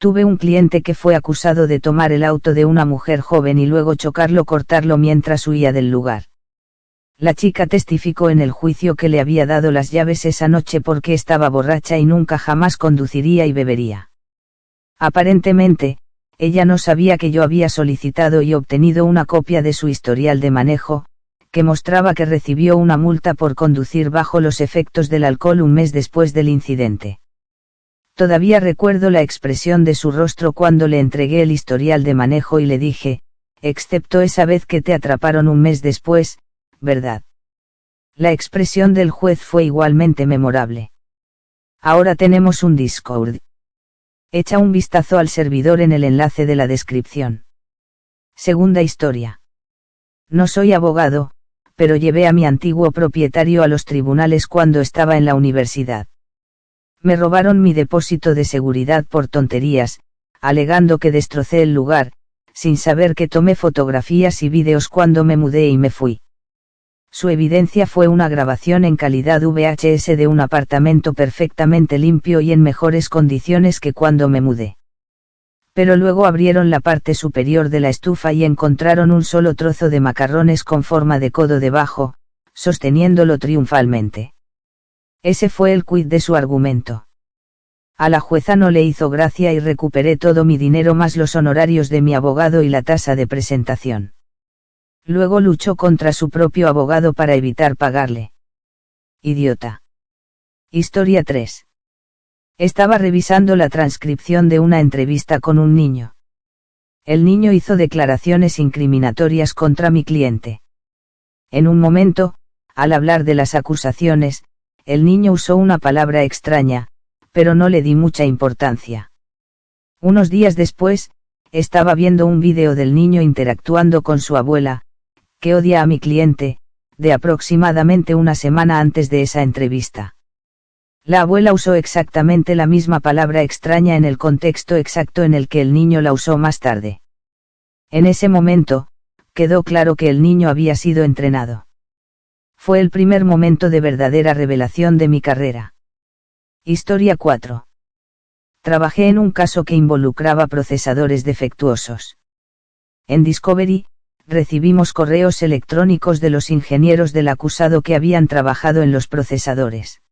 Tuve un cliente que fue acusado de tomar el auto de una mujer joven y luego cortarlo mientras huía del lugar. La chica testificó en el juicio que le había dado las llaves esa noche porque estaba borracha y nunca jamás conduciría y bebería. Aparentemente, ella no sabía que yo había solicitado y obtenido una copia de su historial de manejo, que mostraba que recibió una multa por conducir bajo los efectos del alcohol un mes después del incidente. Todavía recuerdo la expresión de su rostro cuando le entregué el historial de manejo y le dije, excepto esa vez que te atraparon un mes después, ¿verdad? La expresión del juez fue igualmente memorable. Ahora tenemos un Discord. Echa un vistazo al servidor en el enlace de la descripción. Segunda historia. No soy abogado, pero llevé a mi antiguo propietario a los tribunales cuando estaba en la universidad. Me robaron mi depósito de seguridad por tonterías, alegando que destrocé el lugar, sin saber que tomé fotografías y vídeos cuando me mudé y me fui. Su evidencia fue una grabación en calidad VHS de un apartamento perfectamente limpio y en mejores condiciones que cuando me mudé. Pero luego abrieron la parte superior de la estufa y encontraron un solo trozo de macarrones con forma de codo debajo, sosteniéndolo triunfalmente. Ese fue el quid de su argumento. A la jueza no le hizo gracia y recuperé todo mi dinero más los honorarios de mi abogado y la tasa de presentación. Luego luchó contra su propio abogado para evitar pagarle. Idiota. Historia 3. Estaba revisando la transcripción de una entrevista con un niño. El niño hizo declaraciones incriminatorias contra mi cliente. En un momento, al hablar de las acusaciones, el niño usó una palabra extraña, pero no le di mucha importancia. Unos días después, estaba viendo un vídeo del niño interactuando con su abuela, que odia a mi cliente, de aproximadamente una semana antes de esa entrevista. La abuela usó exactamente la misma palabra extraña en el contexto exacto en el que el niño la usó más tarde. En ese momento, quedó claro que el niño había sido entrenado. Fue el primer momento de verdadera revelación de mi carrera. Historia 4. Trabajé en un caso que involucraba procesadores defectuosos. En Discovery, recibimos correos electrónicos de los ingenieros del acusado que habían trabajado en los procesadores.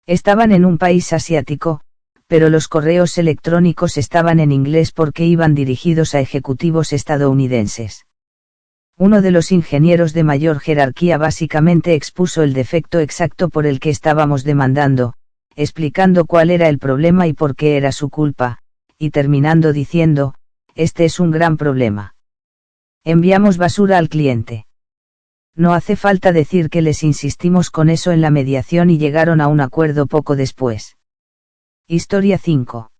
Estaban en un país asiático, pero los correos electrónicos estaban en inglés porque iban dirigidos a ejecutivos estadounidenses. Uno de los ingenieros de mayor jerarquía básicamente expuso el defecto exacto por el que estábamos demandando, explicando cuál era el problema y por qué era su culpa, y terminando diciendo, este es un gran problema. Enviamos basura al cliente. No hace falta decir que les insistimos con eso en la mediación y llegaron a un acuerdo poco después. Historia 5.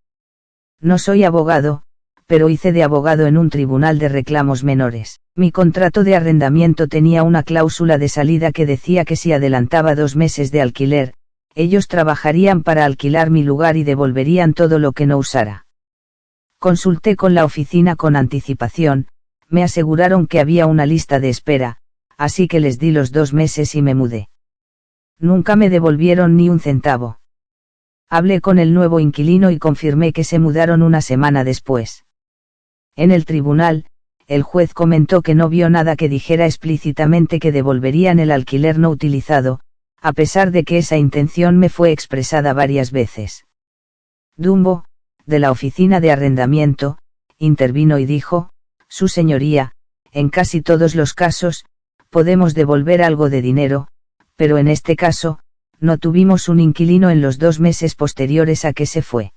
No soy abogado, pero hice de abogado en un tribunal de reclamos menores. Mi contrato de arrendamiento tenía una cláusula de salida que decía que si adelantaba 2 meses de alquiler, ellos trabajarían para alquilar mi lugar y devolverían todo lo que no usara. Consulté con la oficina con anticipación, me aseguraron que había una lista de espera, así que les di los 2 meses y me mudé. Nunca me devolvieron ni un centavo. Hablé con el nuevo inquilino y confirmé que se mudaron una semana después. En el tribunal, el juez comentó que no vio nada que dijera explícitamente que devolverían el alquiler no utilizado, a pesar de que esa intención me fue expresada varias veces. Dumbo, de la oficina de arrendamiento, intervino y dijo, Su señoría, en casi todos los casos, podemos devolver algo de dinero, pero en este caso, no tuvimos un inquilino en los 2 meses posteriores a que se fue.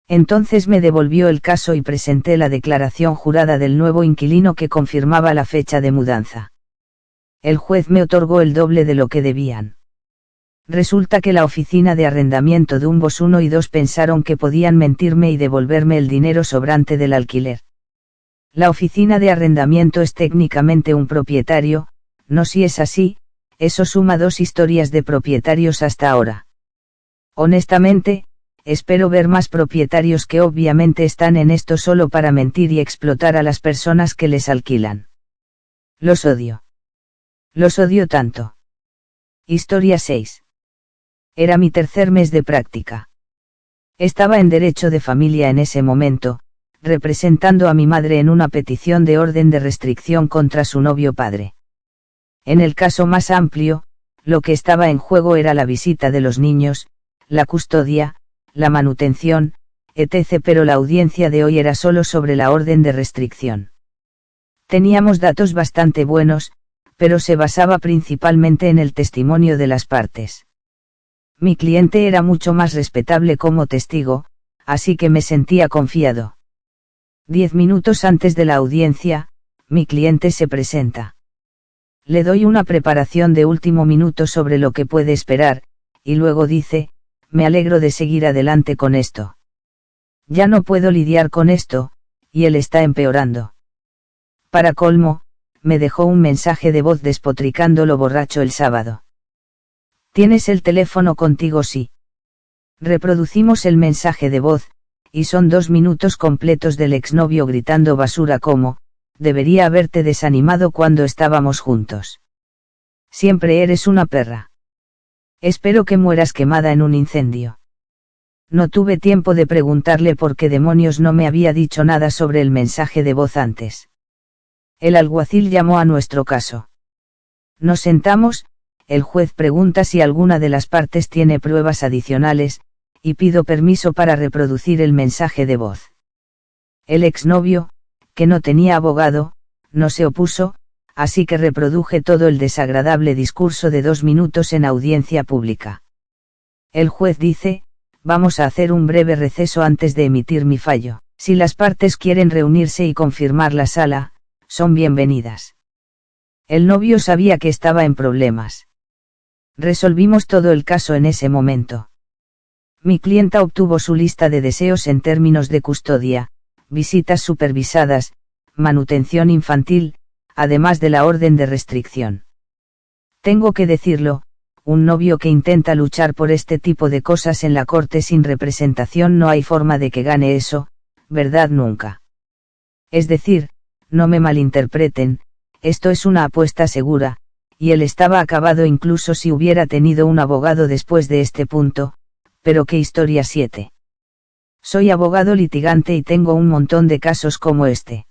Entonces me devolvió el caso y presenté la declaración jurada del nuevo inquilino que confirmaba la fecha de mudanza. El juez me otorgó el doble de lo que debían. Resulta que la oficina de arrendamiento de Dumbos 1 y 2 pensaron que podían mentirme y devolverme el dinero sobrante del alquiler. La oficina de arrendamiento es técnicamente un propietario, no si es así, eso suma 2 historias de propietarios hasta ahora. Honestamente, espero ver más propietarios que obviamente están en esto solo para mentir y explotar a las personas que les alquilan. Los odio. Los odio tanto. Historia 6. Era mi tercer mes de práctica. Estaba en derecho de familia en ese momento, representando a mi madre en una petición de orden de restricción contra su novio padre. En el caso más amplio, lo que estaba en juego era la visita de los niños, la custodia, la manutención, etc. Pero la audiencia de hoy era solo sobre la orden de restricción. Teníamos datos bastante buenos, pero se basaba principalmente en el testimonio de las partes. Mi cliente era mucho más respetable como testigo, así que me sentía confiado. 10 minutos antes de la audiencia, mi cliente se presenta. Le doy una preparación de último minuto sobre lo que puede esperar, y luego dice, me alegro de seguir adelante con esto. Ya no puedo lidiar con esto, y él está empeorando. Para colmo, me dejó un mensaje de voz despotricando lo borracho el sábado. ¿Tienes el teléfono contigo? Sí. Reproducimos el mensaje de voz, y son 2 minutos completos del exnovio gritando basura como, debería haberte desanimado cuando estábamos juntos. Siempre eres una perra. Espero que mueras quemada en un incendio. No tuve tiempo de preguntarle por qué demonios no me había dicho nada sobre el mensaje de voz antes. El alguacil llamó a nuestro caso. Nos sentamos, el juez pregunta si alguna de las partes tiene pruebas adicionales, y pido permiso para reproducir el mensaje de voz. El exnovio, que no tenía abogado, no se opuso, así que reproduje todo el desagradable discurso de 2 minutos en audiencia pública. El juez dice, vamos a hacer un breve receso antes de emitir mi fallo. Si las partes quieren reunirse y confirmar la sala, son bienvenidas. El novio sabía que estaba en problemas. Resolvimos todo el caso en ese momento. Mi clienta obtuvo su lista de deseos en términos de custodia, visitas supervisadas, manutención infantil, además de la orden de restricción. Tengo que decirlo, un novio que intenta luchar por este tipo de cosas en la corte sin representación no hay forma de que gane eso, ¿verdad? Nunca. Es decir, no me malinterpreten, esto es una apuesta segura, y él estaba acabado incluso si hubiera tenido un abogado después de este punto, pero qué historia 7. Soy abogado litigante y tengo un montón de casos como este.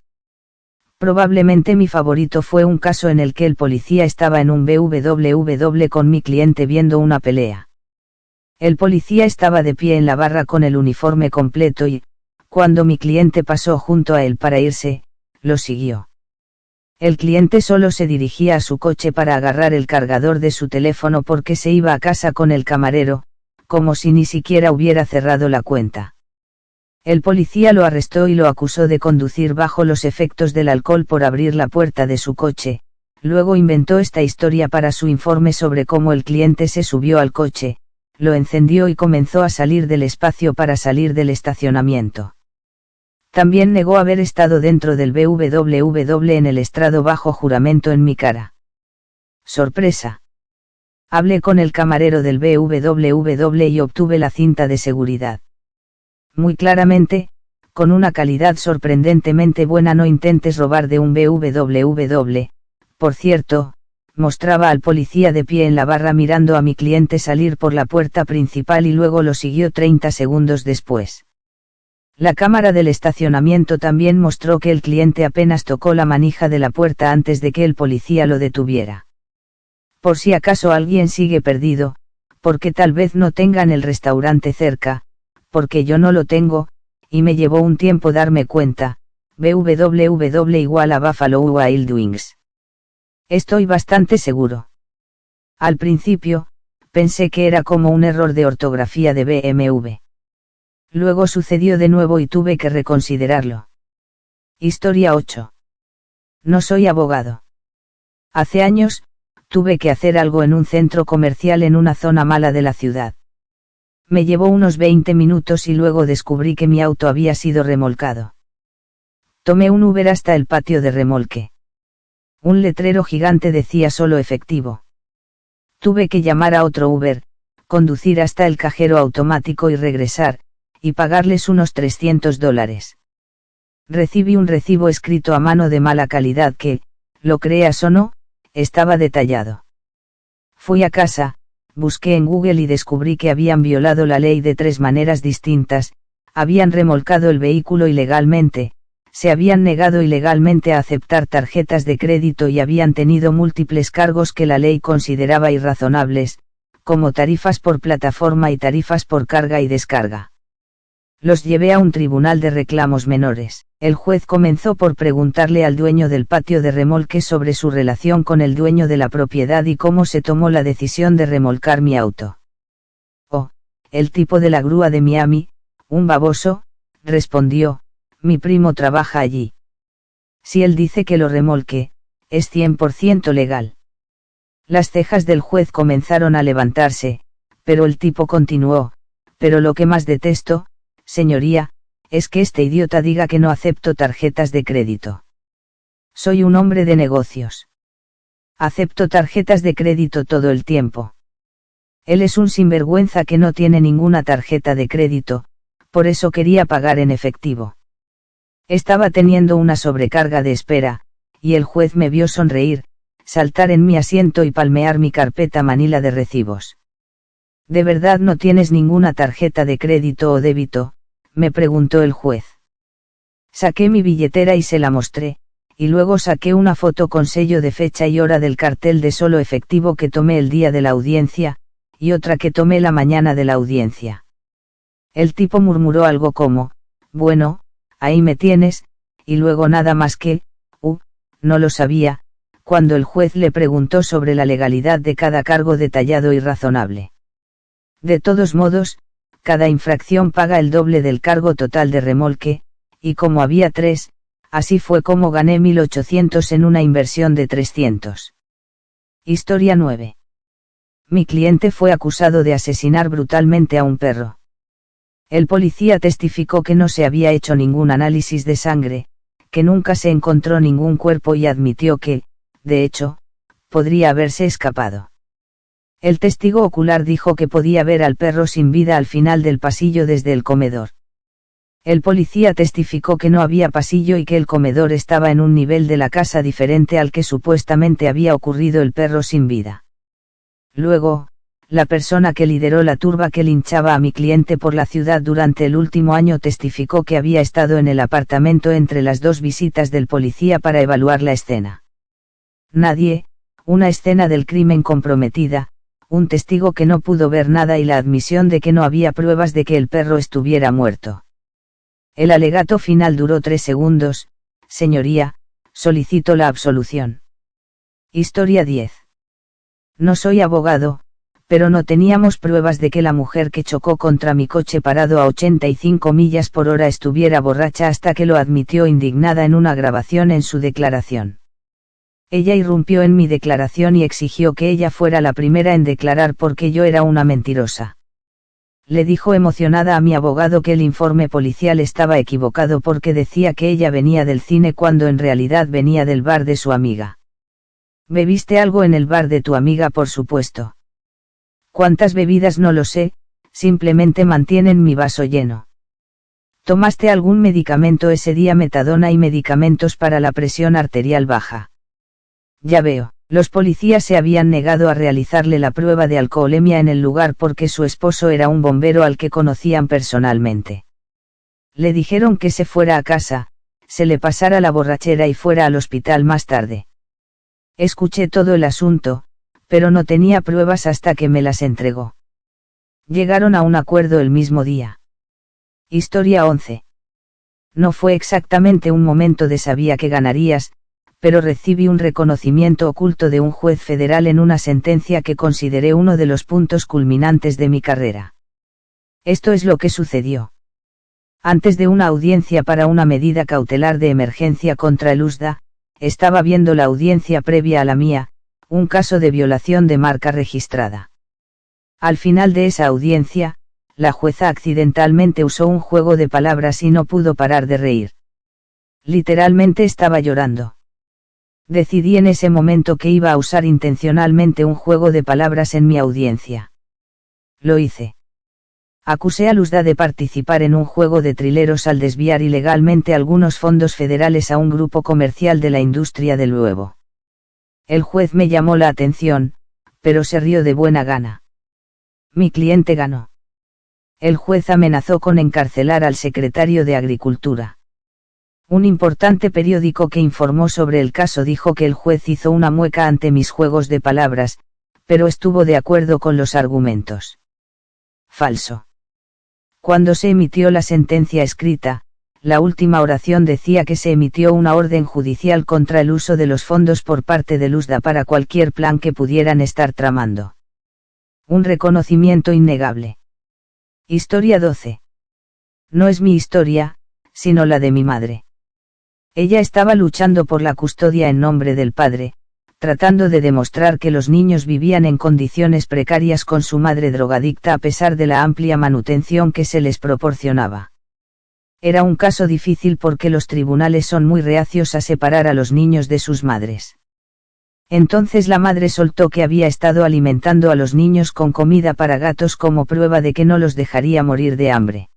Probablemente mi favorito fue un caso en el que el policía estaba en un BWW con mi cliente viendo una pelea. El policía estaba de pie en la barra con el uniforme completo y, cuando mi cliente pasó junto a él para irse, lo siguió. El cliente solo se dirigía a su coche para agarrar el cargador de su teléfono porque se iba a casa con el camarero, como si ni siquiera hubiera cerrado la cuenta. El policía lo arrestó y lo acusó de conducir bajo los efectos del alcohol por abrir la puerta de su coche. Luego inventó esta historia para su informe sobre cómo el cliente se subió al coche, lo encendió y comenzó a salir del espacio para salir del estacionamiento. También negó haber estado dentro del BWW en el estrado bajo juramento en mi cara. Sorpresa. Hablé con el camarero del BWW y obtuve la cinta de seguridad. Muy claramente, con una calidad sorprendentemente buena. No intentes robar de un BWW, por cierto, mostraba al policía de pie en la barra mirando a mi cliente salir por la puerta principal y luego lo siguió 30 segundos después. La cámara del estacionamiento también mostró que el cliente apenas tocó la manija de la puerta antes de que el policía lo detuviera. Por si acaso alguien sigue perdido, porque tal vez no tengan el restaurante cerca, porque yo no lo tengo, y me llevó un tiempo darme cuenta, BWW igual a Buffalo Wild Wings. Estoy bastante seguro. Al principio, pensé que era como un error de ortografía de BMW. Luego sucedió de nuevo y tuve que reconsiderarlo. Historia 8. No soy abogado. Hace años, tuve que hacer algo en un centro comercial en una zona mala de la ciudad. Me llevó unos 20 minutos y luego descubrí que mi auto había sido remolcado. Tomé un Uber hasta el patio de remolque. Un letrero gigante decía solo efectivo. Tuve que llamar a otro Uber, conducir hasta el cajero automático y regresar, y pagarles unos $300. Recibí un recibo escrito a mano de mala calidad que, lo creas o no, estaba detallado. Fui a casa, busqué en Google y descubrí que habían violado la ley de 3 maneras distintas: habían remolcado el vehículo ilegalmente, se habían negado ilegalmente a aceptar tarjetas de crédito y habían tenido múltiples cargos que la ley consideraba irrazonables, como tarifas por plataforma y tarifas por carga y descarga. Los llevé a un tribunal de reclamos menores. El juez comenzó por preguntarle al dueño del patio de remolque sobre su relación con el dueño de la propiedad y cómo se tomó la decisión de remolcar mi auto. Oh, el tipo de la grúa de Miami, un baboso, respondió, mi primo trabaja allí. Si él dice que lo remolque, es 100% legal. Las cejas del juez comenzaron a levantarse, pero el tipo continuó, pero lo que más detesto, señoría, es que este idiota diga que no acepto tarjetas de crédito. Soy un hombre de negocios. Acepto tarjetas de crédito todo el tiempo. Él es un sinvergüenza que no tiene ninguna tarjeta de crédito, por eso quería pagar en efectivo. Estaba teniendo una sobrecarga de espera, y el juez me vio sonreír, saltar en mi asiento y palmear mi carpeta manila de recibos. ¿De verdad no tienes ninguna tarjeta de crédito o débito?, me preguntó el juez. Saqué mi billetera y se la mostré, y luego saqué una foto con sello de fecha y hora del cartel de solo efectivo que tomé el día de la audiencia, y otra que tomé la mañana de la audiencia. El tipo murmuró algo como, bueno, ahí me tienes, y luego nada más que, no lo sabía, cuando el juez le preguntó sobre la legalidad de cada cargo detallado y razonable. De todos modos, cada infracción paga el doble del cargo total de remolque, y como había 3, así fue como gané 1.800 en una inversión de 300. Historia 9. Mi cliente fue acusado de asesinar brutalmente a un perro. El policía testificó que no se había hecho ningún análisis de sangre, que nunca se encontró ningún cuerpo y admitió que, de hecho, podría haberse escapado. El testigo ocular dijo que podía ver al perro sin vida al final del pasillo desde el comedor. El policía testificó que no había pasillo y que el comedor estaba en un nivel de la casa diferente al que supuestamente había ocurrido el perro sin vida. Luego, la persona que lideró la turba que linchaba a mi cliente por la ciudad durante el último año testificó que había estado en el apartamento entre las 2 visitas del policía para evaluar la escena. Nadie, una escena del crimen comprometida, un testigo que no pudo ver nada y la admisión de que no había pruebas de que el perro estuviera muerto. El alegato final duró 3 segundos, señoría, solicito la absolución. Historia 10. No soy abogado, pero no teníamos pruebas de que la mujer que chocó contra mi coche parado a 85 millas por hora estuviera borracha hasta que lo admitió indignada en una grabación en su declaración. Ella irrumpió en mi declaración y exigió que ella fuera la primera en declarar porque yo era una mentirosa. Le dijo emocionada a mi abogado que el informe policial estaba equivocado porque decía que ella venía del cine cuando en realidad venía del bar de su amiga. ¿Bebiste algo en el bar de tu amiga? Por supuesto. ¿Cuántas bebidas? No lo sé, simplemente mantienen mi vaso lleno. ¿Tomaste algún medicamento ese día? Metadona y medicamentos para la presión arterial baja. Ya veo, los policías se habían negado a realizarle la prueba de alcoholemia en el lugar porque su esposo era un bombero al que conocían personalmente. Le dijeron que se fuera a casa, se le pasara la borrachera y fuera al hospital más tarde. Escuché todo el asunto, pero no tenía pruebas hasta que me las entregó. Llegaron a un acuerdo el mismo día. Historia 11. No fue exactamente un momento de sabía que ganarías, pero recibí un reconocimiento oculto de un juez federal en una sentencia que consideré uno de los puntos culminantes de mi carrera. Esto es lo que sucedió. Antes de una audiencia para una medida cautelar de emergencia contra el USDA, estaba viendo la audiencia previa a la mía, un caso de violación de marca registrada. Al final de esa audiencia, la jueza accidentalmente usó un juego de palabras y no pudo parar de reír. Literalmente estaba llorando. Decidí en ese momento que iba a usar intencionalmente un juego de palabras en mi audiencia. Lo hice. Acusé al USDA de participar en un juego de trileros al desviar ilegalmente algunos fondos federales a un grupo comercial de la industria del huevo. El juez me llamó la atención, pero se rió de buena gana. Mi cliente ganó. El juez amenazó con encarcelar al secretario de Agricultura. Un importante periódico que informó sobre el caso dijo que el juez hizo una mueca ante mis juegos de palabras, pero estuvo de acuerdo con los argumentos. Falso. Cuando se emitió la sentencia escrita, la última oración decía que se emitió una orden judicial contra el uso de los fondos por parte de Luzda para cualquier plan que pudieran estar tramando. Un reconocimiento innegable. Historia 12. No es mi historia, sino la de mi madre. Ella estaba luchando por la custodia en nombre del padre, tratando de demostrar que los niños vivían en condiciones precarias con su madre drogadicta a pesar de la amplia manutención que se les proporcionaba. Era un caso difícil porque los tribunales son muy reacios a separar a los niños de sus madres. Entonces la madre soltó que había estado alimentando a los niños con comida para gatos como prueba de que no los dejaría morir de hambre.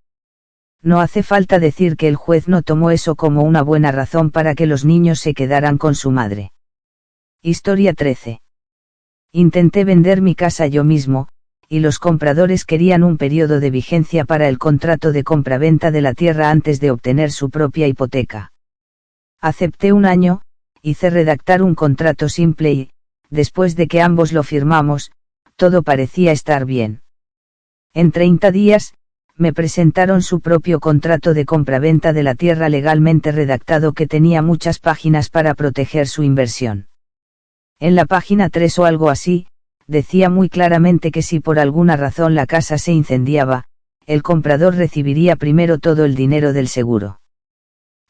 No hace falta decir que el juez no tomó eso como una buena razón para que los niños se quedaran con su madre. Historia 13. Intenté vender mi casa yo mismo, y los compradores querían un periodo de vigencia para el contrato de compraventa de la tierra antes de obtener su propia hipoteca. Acepté un año, hice redactar un contrato simple y, después de que ambos lo firmamos, todo parecía estar bien. En 30 días, me presentaron su propio contrato de compraventa de la tierra legalmente redactado que tenía muchas páginas para proteger su inversión. En la página 3 o algo así, decía muy claramente que si por alguna razón la casa se incendiaba, el comprador recibiría primero todo el dinero del seguro.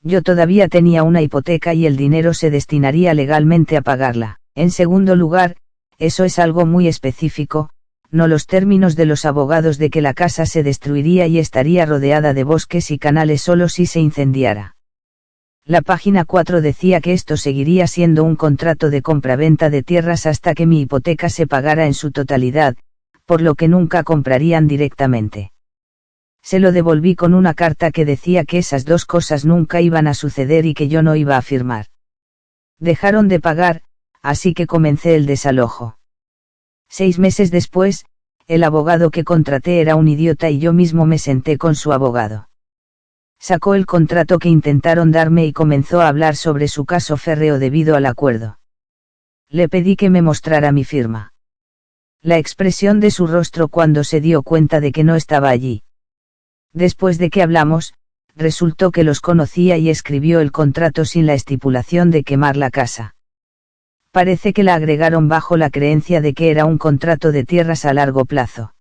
Yo todavía tenía una hipoteca y el dinero se destinaría legalmente a pagarla. En segundo lugar, eso es algo muy específico, no los términos de los abogados de que la casa se destruiría y estaría rodeada de bosques y canales solo si se incendiara. La página 4 decía que esto seguiría siendo un contrato de compraventa de tierras hasta que mi hipoteca se pagara en su totalidad, por lo que nunca comprarían directamente. Se lo devolví con una carta que decía que esas dos cosas nunca iban a suceder y que yo no iba a firmar. Dejaron de pagar, así que comencé el desalojo. 6 meses después, el abogado que contraté era un idiota y yo mismo me senté con su abogado. Sacó el contrato que intentaron darme y comenzó a hablar sobre su caso férreo debido al acuerdo. Le pedí que me mostrara mi firma. La expresión de su rostro cuando se dio cuenta de que no estaba allí. Después de que hablamos, resultó que los conocía y escribió el contrato sin la estipulación de quemar la casa. Parece que la agregaron bajo la creencia de que era un contrato de tierras a largo plazo.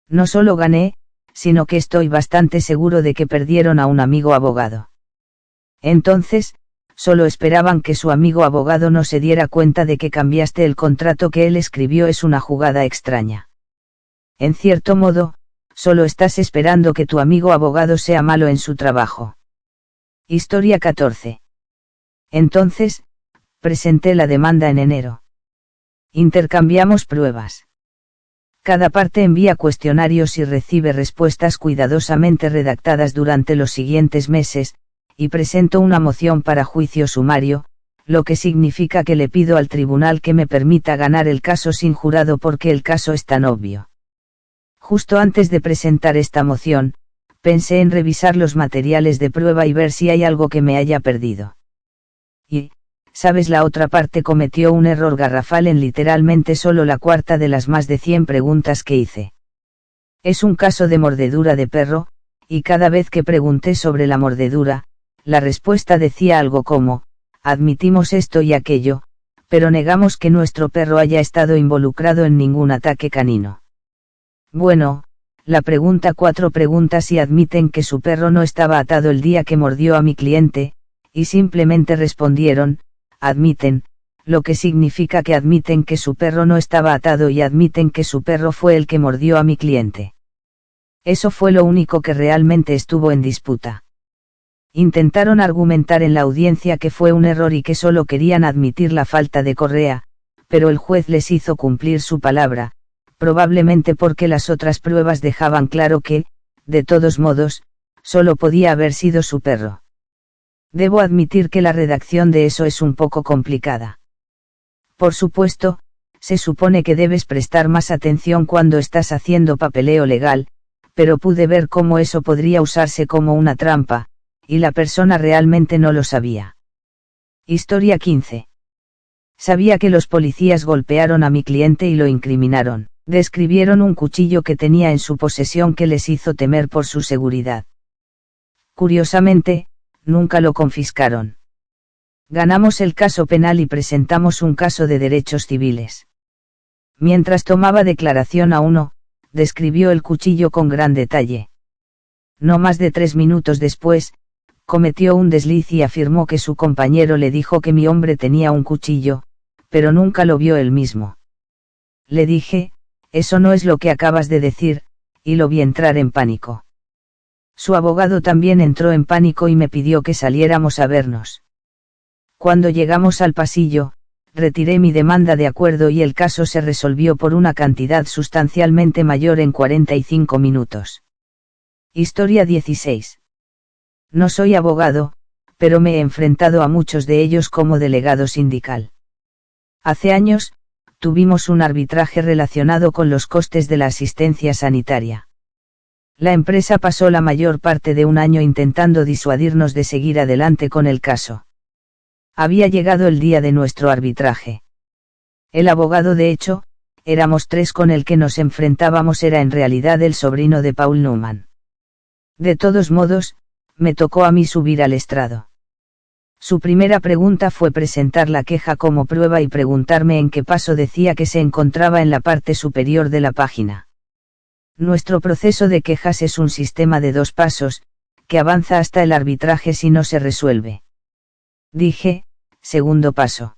No solo gané, sino que estoy bastante seguro de que perdieron a un amigo abogado. Entonces, solo esperaban que su amigo abogado no se diera cuenta de que cambiaste el contrato que él escribió. Es una jugada extraña. En cierto modo, solo estás esperando que tu amigo abogado sea malo en su trabajo. Historia 14. Entonces, presenté la demanda en enero. Intercambiamos pruebas. Cada parte envía cuestionarios y recibe respuestas cuidadosamente redactadas durante los siguientes meses, y presento una moción para juicio sumario, lo que significa que le pido al tribunal que me permita ganar el caso sin jurado porque el caso es tan obvio. Justo antes de presentar esta moción, pensé en revisar los materiales de prueba y ver si hay algo que me haya perdido. Y, sabes, la otra parte cometió un error garrafal en literalmente solo la cuarta de las más de 100 preguntas que hice. Es un caso de mordedura de perro, y cada vez que pregunté sobre la mordedura, la respuesta decía algo como, admitimos esto y aquello, pero negamos que nuestro perro haya estado involucrado en ningún ataque canino. Bueno, la pregunta 4 pregunta si admiten que su perro no estaba atado el día que mordió a mi cliente, y simplemente respondieron, admiten, lo que significa que admiten que su perro no estaba atado y admiten que su perro fue el que mordió a mi cliente. Eso fue lo único que realmente estuvo en disputa. Intentaron argumentar en la audiencia que fue un error y que solo querían admitir la falta de correa, pero el juez les hizo cumplir su palabra, probablemente porque las otras pruebas dejaban claro que, de todos modos, solo podía haber sido su perro. Debo admitir que la redacción de eso es un poco complicada. Por supuesto, Se supone que debes prestar más atención cuando estás haciendo papeleo legal, pero pude ver cómo eso podría usarse como una trampa, y la persona realmente no lo sabía. Historia 15. Sabía que los policías golpearon a mi cliente y lo incriminaron. Describieron un cuchillo que tenía en su posesión que les hizo temer por su seguridad. Curiosamente, nunca lo confiscaron. Ganamos el caso penal y presentamos un caso de derechos civiles. Mientras tomaba declaración a uno, describió el cuchillo con gran detalle. No más de 3 minutos después, cometió un desliz y afirmó que su compañero le dijo que mi hombre tenía un cuchillo, pero nunca lo vio él mismo. Le dije, eso no es lo que acabas de decir, y lo vi entrar en pánico. Su abogado también entró en pánico y me pidió que saliéramos a vernos. Cuando llegamos al pasillo, retiré mi demanda de acuerdo y el caso se resolvió por una cantidad sustancialmente mayor en 45 minutos. Historia 16. No soy abogado, pero me he enfrentado a muchos de ellos como delegado sindical. Hace años, tuvimos un arbitraje relacionado con los costes de la asistencia sanitaria. La empresa pasó la mayor parte de un año intentando disuadirnos de seguir adelante con el caso. Había llegado el día de nuestro arbitraje. El abogado, de hecho, éramos 3 con el que nos enfrentábamos, era en realidad el sobrino de Paul Newman. De todos modos, me tocó a mí subir al estrado. Su primera pregunta fue presentar la queja como prueba y preguntarme en qué paso decía que se encontraba en la parte superior de la página. Nuestro proceso de quejas es un sistema de 2 pasos, que avanza hasta el arbitraje si no se resuelve. Dije, segundo paso.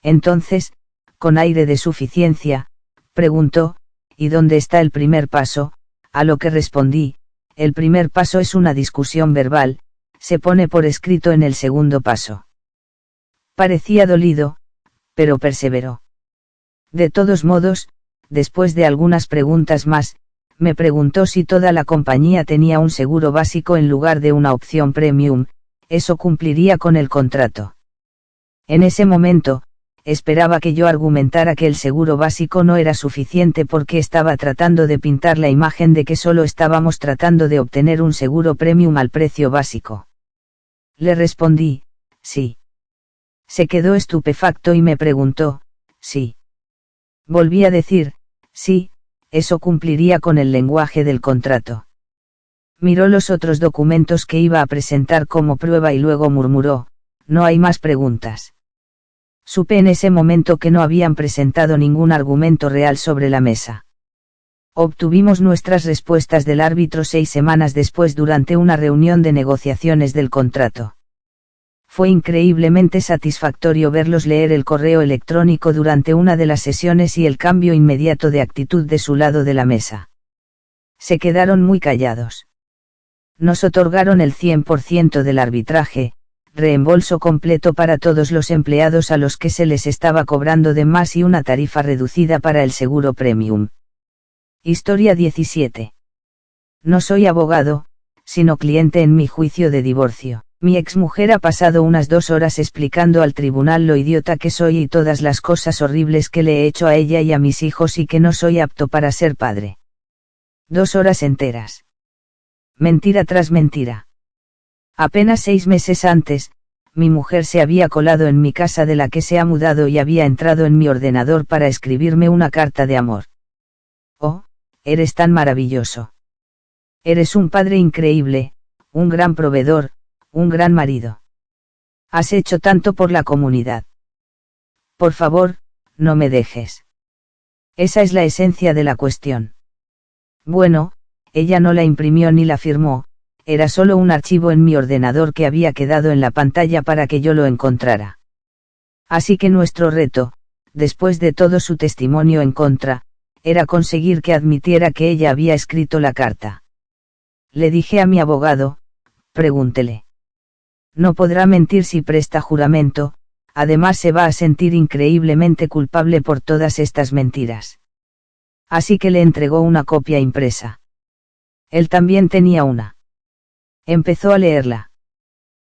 Entonces, con aire de suficiencia, preguntó, ¿y dónde está el primer paso? A lo que respondí, el primer paso es una discusión verbal, se pone por escrito en el segundo paso. Parecía dolido, pero perseveró. De todos modos, después de algunas preguntas más, me preguntó si toda la compañía tenía un seguro básico en lugar de una opción premium, eso cumpliría con el contrato. En ese momento, esperaba que yo argumentara que el seguro básico no era suficiente porque estaba tratando de pintar la imagen de que solo estábamos tratando de obtener un seguro premium al precio básico. Le respondí, sí. Se quedó estupefacto y me preguntó, sí. Volví a decir, sí, eso cumpliría con el lenguaje del contrato. Miró los otros documentos que iba a presentar como prueba y luego murmuró, no hay más preguntas. Supe en ese momento que no habían presentado ningún argumento real sobre la mesa. Obtuvimos nuestras respuestas del árbitro 6 semanas después durante una reunión de negociaciones del contrato. Fue increíblemente satisfactorio verlos leer el correo electrónico durante una de las sesiones y el cambio inmediato de actitud de su lado de la mesa. Se quedaron muy callados. Nos otorgaron el 100% del arbitraje, reembolso completo para todos los empleados a los que se les estaba cobrando de más y una tarifa reducida para el seguro premium. Historia 17. No soy abogado, sino cliente en mi juicio de divorcio. Mi exmujer ha pasado unas 2 horas explicando al tribunal lo idiota que soy y todas las cosas horribles que le he hecho a ella y a mis hijos y que no soy apto para ser padre. 2 horas enteras. Mentira tras mentira. Apenas 6 meses antes, mi mujer se había colado en mi casa de la que se ha mudado y había entrado en mi ordenador para escribirme una carta de amor. Oh, eres tan maravilloso. Eres un padre increíble, un gran proveedor, un gran marido. Has hecho tanto por la comunidad. Por favor, no me dejes. Esa es la esencia de la cuestión. Bueno, ella no la imprimió ni la firmó, era solo un archivo en mi ordenador que había quedado en la pantalla para que yo lo encontrara. Así que nuestro reto, después de todo su testimonio en contra, era conseguir que admitiera que ella había escrito la carta. Le dije a mi abogado, pregúntele. No podrá mentir si presta juramento, además se va a sentir increíblemente culpable por todas estas mentiras. Así que le entregó una copia impresa. Él también tenía una. Empezó a leerla.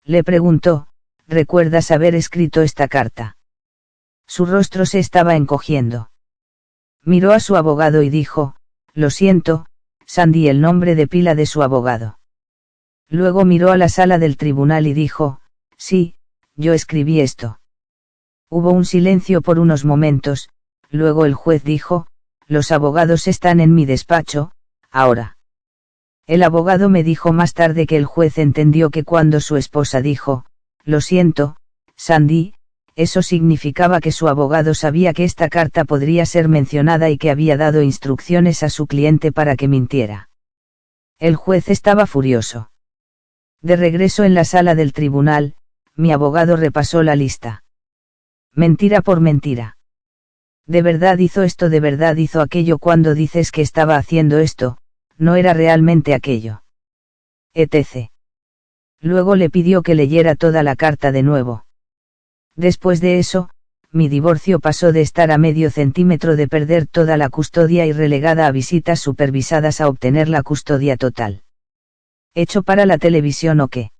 Le preguntó, ¿recuerdas haber escrito esta carta? Su rostro se estaba encogiendo. Miró a su abogado y dijo, lo siento, Sandy, el nombre de pila de su abogado. Luego miró a la sala del tribunal y dijo, sí, yo escribí esto. Hubo un silencio por unos momentos, luego el juez dijo, los abogados están en mi despacho, ahora. El abogado me dijo más tarde que el juez entendió que cuando su esposa dijo, lo siento, Sandy, eso significaba que su abogado sabía que esta carta podría ser mencionada y que había dado instrucciones a su cliente para que mintiera. El juez estaba furioso. De regreso en la sala del tribunal, mi abogado repasó la lista. Mentira por mentira. De verdad hizo esto, de verdad hizo aquello. Cuando dices que estaba haciendo esto, no era realmente aquello. Etc. Luego le pidió que leyera toda la carta de nuevo. Después de eso, mi divorcio pasó de estar a medio centímetro de perder toda la custodia y relegada a visitas supervisadas a obtener la custodia total. ¿Hecho para la televisión o qué?